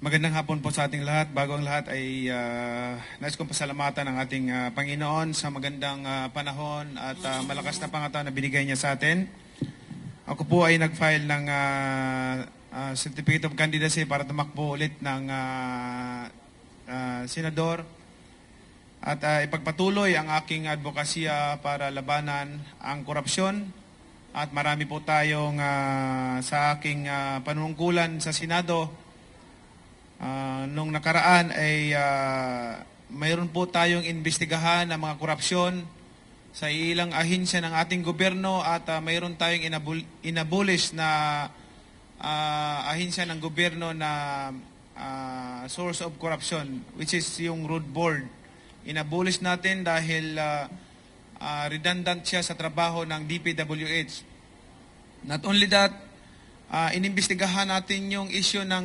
Magandang hapon po sa ating lahat. Bago ang lahat ay nais kong pasalamatan ang ating Panginoon sa magandang panahon at malakas na pangataon na binigay niya sa atin. Ako po ay nag-file ng Certificate of Candidacy para tumakbo ulit ng senador at ipagpatuloy ang aking advokasya para labanan ang korupsyon. At marami po tayong sa aking panunungkulan sa Senado. Nung nakaraan ay mayroon po tayong investigahan ng mga korupsyon sa ilang ahensya ng ating gobyerno at mayroon tayong inabolish na ahensya ng gobyerno na source of corruption, which is yung road board. Inabolish natin dahil redundant siya sa trabaho ng DPWH. Not only that, inimbestigahan natin yung issue ng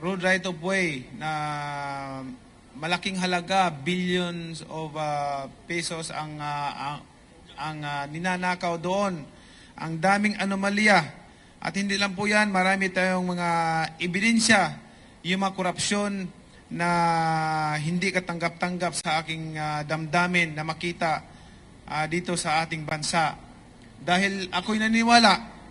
road right of way na malaking halaga, billions of pesos ang ninanakaw doon. Ang daming anomalya. At hindi lang po yan, marami tayong mga ebidensya, yung mga korupsyon na hindi katanggap-tanggap sa aking damdamin na makita dito sa ating bansa. Dahil ako'y naniniwala,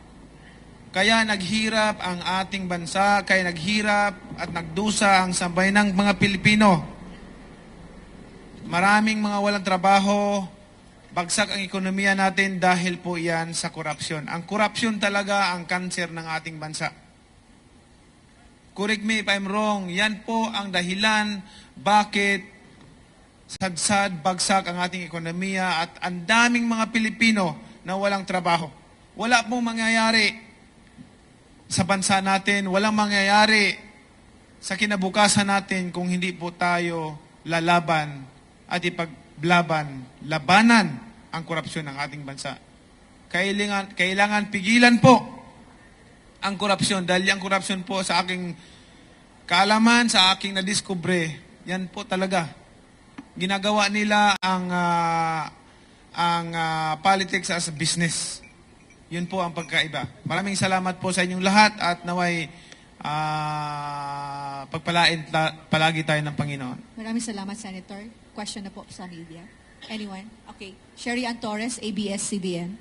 kaya naghirap ang ating bansa, kaya naghirap at nagdusa ang sambayanang mga Pilipino. Maraming mga walang trabaho, bagsak ang ekonomiya natin dahil po yan sa korupsyon. Ang korupsyon talaga ang kanser ng ating bansa. Correct me if I'm wrong, yan po ang dahilan bakit sadsad, bagsak ang ating ekonomiya at ang daming mga Pilipino na walang trabaho. Wala pong mangyayari sa bansa natin, walang mangyayari sa kinabukasan natin kung hindi po tayo lalaban at labanan ang korupsyon ng ating bansa. Kailangan pigilan po ang korupsyon dahil ang korupsyon po sa aking kaalaman, sa aking nadiskubre, yan po talaga. Ginagawa nila ang politics as a business. Yun po ang pagkaiba. Maraming salamat po sa inyong lahat at naway pagpalain palagi tayo ng Panginoon. Maraming salamat, Senator. Question na po sa media. Anyone? Okay. Sherry Ann Torres, ABS-CBN.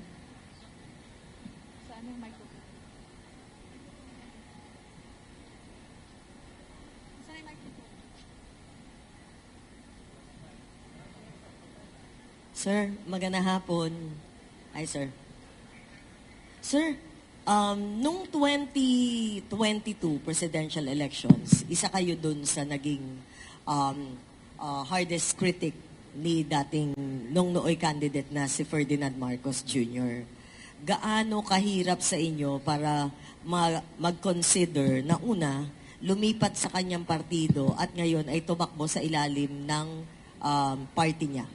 Saan yung microphone? Saan yung microphone? Sir, magandang hapon. Hi, sir. Sir, nung 2022 presidential elections, isa kayo dun sa naging hardest critic ni dating nung nooy candidate na si Ferdinand Marcos Jr. Gaano kahirap sa inyo para mag-consider na una, lumipat sa kanyang partido at ngayon ay tumakbo sa ilalim ng party niya?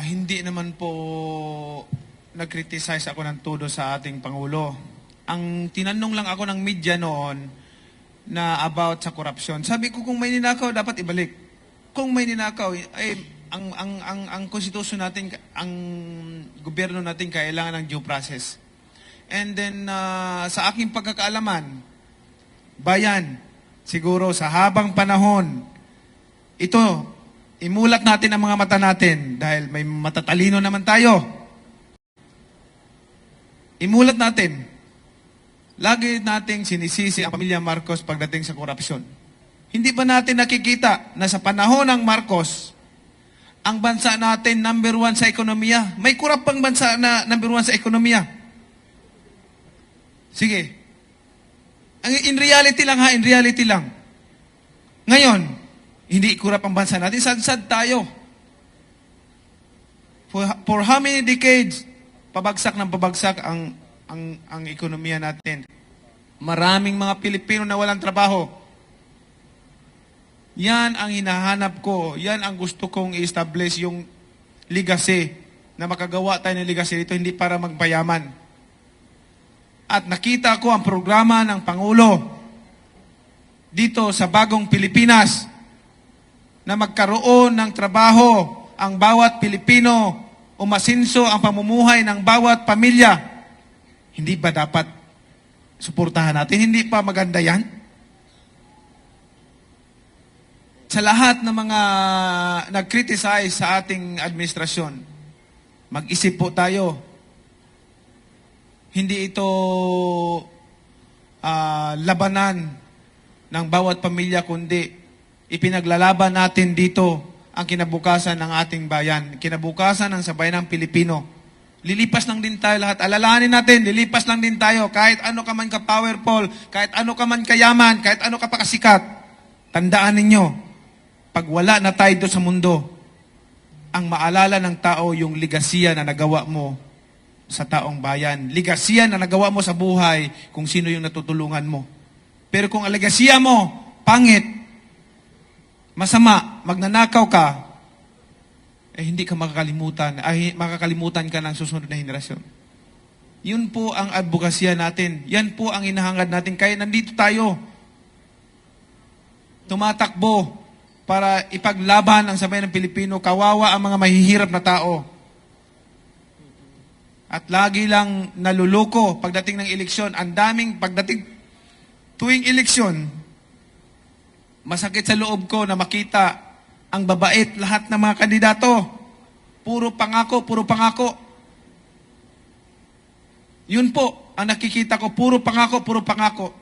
Hindi naman po nag-criticize ako ng todo sa ating Pangulo. Ang tinanong lang ako ng media noon na about sa korupsyon. Sabi ko kung may ninakaw, dapat ibalik. Kung may ninakaw, ay ang konstitusyon natin, ang gobyerno natin kailangan ng due process. And then sa aking pagkakaalaman, bayan, siguro sa habang panahon, ito, imulat natin ang mga mata natin dahil may matatalino naman tayo. Imulat natin. Lagi nating sinisisi ang pamilya Marcos pagdating sa korupsyon. Hindi ba natin nakikita na sa panahon ng Marcos, ang bansa natin number 1 sa ekonomiya? May kurap pang bansa na number 1 sa ekonomiya. Sige. In reality lang ha, in reality lang. Ngayon, hindi kurap ang bansa natin, sad-sad tayo. For how many decades, pabagsak ng pabagsak ang ekonomiya natin. Maraming mga Pilipino na walang trabaho. Yan ang hinahanap ko. Yan ang gusto kong i-establish yung legacy. Na makagawa tayo ng legacy dito, hindi para magpayaman. At nakita ko ang programa ng Pangulo dito sa bagong Pilipinas na magkaroon ng trabaho ang bawat Pilipino, umasinso ang pamumuhay ng bawat pamilya. Hindi ba dapat suportahan natin. Hindi pa maganda yan? Sa lahat ng mga nag-criticize sa ating administrasyon, mag-isip po tayo. Hindi ito labanan ng bawat pamilya, kundi ipinaglalaban natin dito ang kinabukasan ng ating bayan, kinabukasan ng sabayan ng Pilipino. Lilipas lang din tayo lahat. Alalahanin natin, lilipas lang din tayo. Kahit ano ka man ka-powerful, kahit ano ka man kayaman, kahit ano ka pa kasikat, tandaan ninyo, pag wala na tayo doon sa mundo, ang maalala ng tao yung ligasiya na nagawa mo sa taong bayan. Ligasiya na nagawa mo sa buhay kung sino yung natutulungan mo. Pero kung ang ligasiya mo, pangit, masama, magnanakaw ka, hindi ka makakalimutan ka ng susunod na henerasyon. Yun po ang advokasya natin. Yan po ang inahangad natin. Kaya nandito tayo, tumatakbo para ipaglaban ang sabayan ng Pilipino. Kawawa ang mga mahihirap na tao. At lagi lang naluluko pagdating ng eleksyon. Ang daming pagdating tuwing eleksyon, masakit sa loob ko na makita ang babait lahat ng mga kandidato. Puro pangako, puro pangako. Yun po ang nakikita ko, puro pangako, puro pangako.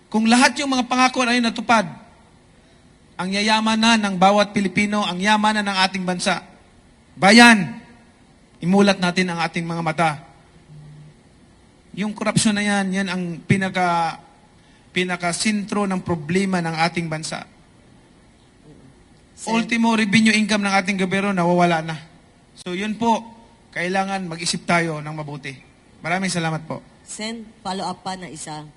Kung lahat yung mga pangako na yun natupad, ang yayaman na ng bawat Pilipino, ang yaman na ng ating bansa. Bayan, imulat natin ang ating mga mata. Yung korupsyon na yan, yan ang pinaka-sintro ng problema ng ating bansa. Ultimo revenue income ng ating gobyerno nawawala na. So yun po, kailangan mag-isip tayo ng mabuti. Maraming salamat po. Sen, follow up pa na isa.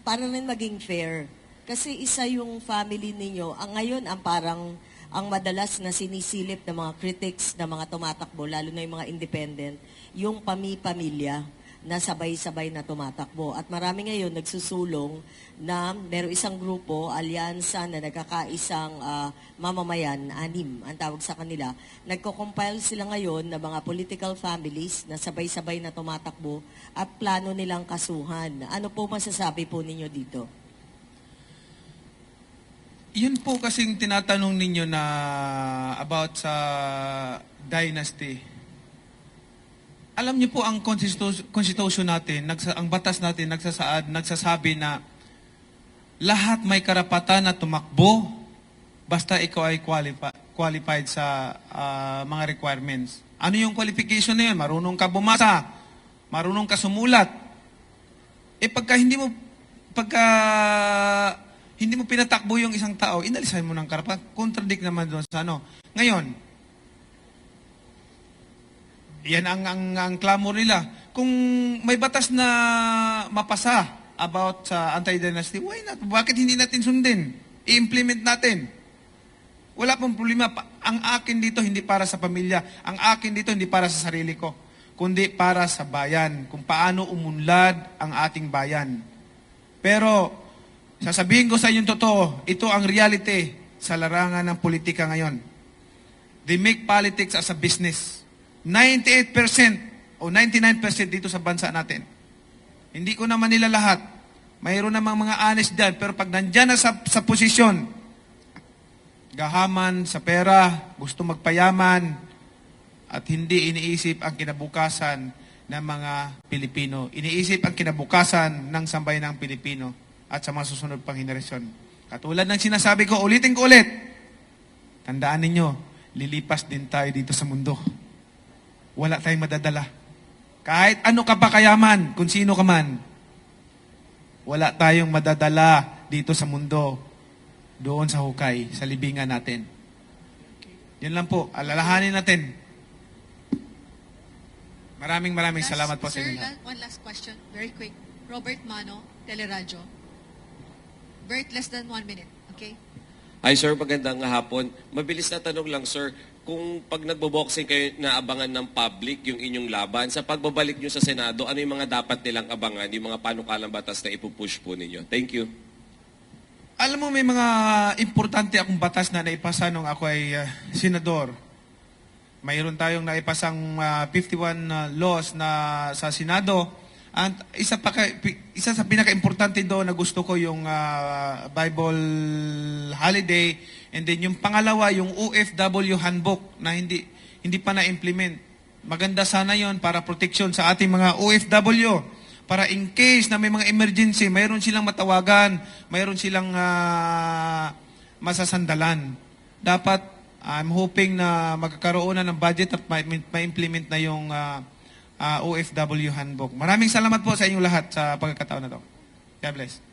Para rin maging fair. Kasi isa yung family ninyo. Ngayon, ang madalas na sinisilip ng mga critics na mga tumatakbo, lalo na yung mga independent, yung pamilya na sabay-sabay na tumatakbo. At marami ngayon nagsusulong na meron isang grupo, alyansa na nagkakaisang mamamayan, 6 ang tawag sa kanila. Nagko-compile sila ngayon ng mga political families na sabay-sabay na tumatakbo at plano nilang kasuhan. Ano po masasabi po ninyo dito? Yun po kasing tinatanong ninyo na about sa dynasty. Alam niyo po ang constitution natin, ang batas natin nagsasabi na lahat may karapatan na tumakbo basta ikaw ay qualified sa mga requirements. Ano yung qualification na yun? Marunong ka bumasa, marunong ka sumulat. Pagka hindi mo pinatakbo yung isang tao, inalisan mo ng karapatan. Contradict naman doon sa ano. Ngayon, yan ang clamor nila. Kung may batas na mapasa about sa anti-dynasty, why not? Bakit hindi natin sundin? I-implement natin. Wala pong problema. Ang akin dito hindi para sa pamilya. Ang akin dito hindi para sa sarili ko. Kundi para sa bayan. Kung paano umunlad ang ating bayan. Pero, sasabihin ko sa inyong totoo, ito ang reality sa larangan ng politika ngayon. They make politics as a business. 98% o 99% dito sa bansa natin. Hindi ko naman nila lahat. Mayroon namang mga honest dyan, pero pag nandyan na sa posisyon, gahaman sa pera, gusto magpayaman, at hindi iniisip ang kinabukasan ng mga Pilipino. Iniisip ang kinabukasan ng sambayanang Pilipino at sa mga susunod pang henerasyon. Katulad ng sinasabi ko, ulitin ko ulit, tandaan ninyo, lilipas din tayo dito sa mundo. Wala tayong madadala. Kahit ano ka pa kayaman, kung sino ka man, wala tayong madadala dito sa mundo, doon sa hukay, sa libingan natin. Yan lang po, alalahanin natin. Maraming salamat po sa inyo. Sir, one last question, very quick. Robert Mano, Teleradyo. Bert, less than 1 minute, okay? Hi sir, magandang hapon. Mabilis na tanong lang sir, kung pag nagbo-boxing kayo naabangan ng public yung inyong laban, sa pagbabalik nyo sa Senado, ano yung mga dapat nilang abangan, yung mga panukalang batas na ipupush po ninyo? Thank you. Alam mo, may mga importante akong batas na naipasa nung ako ay senador. Mayroon tayong naipasang 51 laws na sa Senado And isa sa pinaka-importante doon na gusto ko yung Bible holiday, and then yung pangalawa yung OFW handbook na hindi pa na-implement. Maganda sana yon para protection sa ating mga OFW, para in case na may mga emergency, mayroon silang matawagan, mayroon silang masasandalan. Dapat I'm hoping na magkakaroon na ng budget at ma-implement na yung OFW handbook. Maraming salamat po sa inyong lahat sa pagkakataon na to. God bless.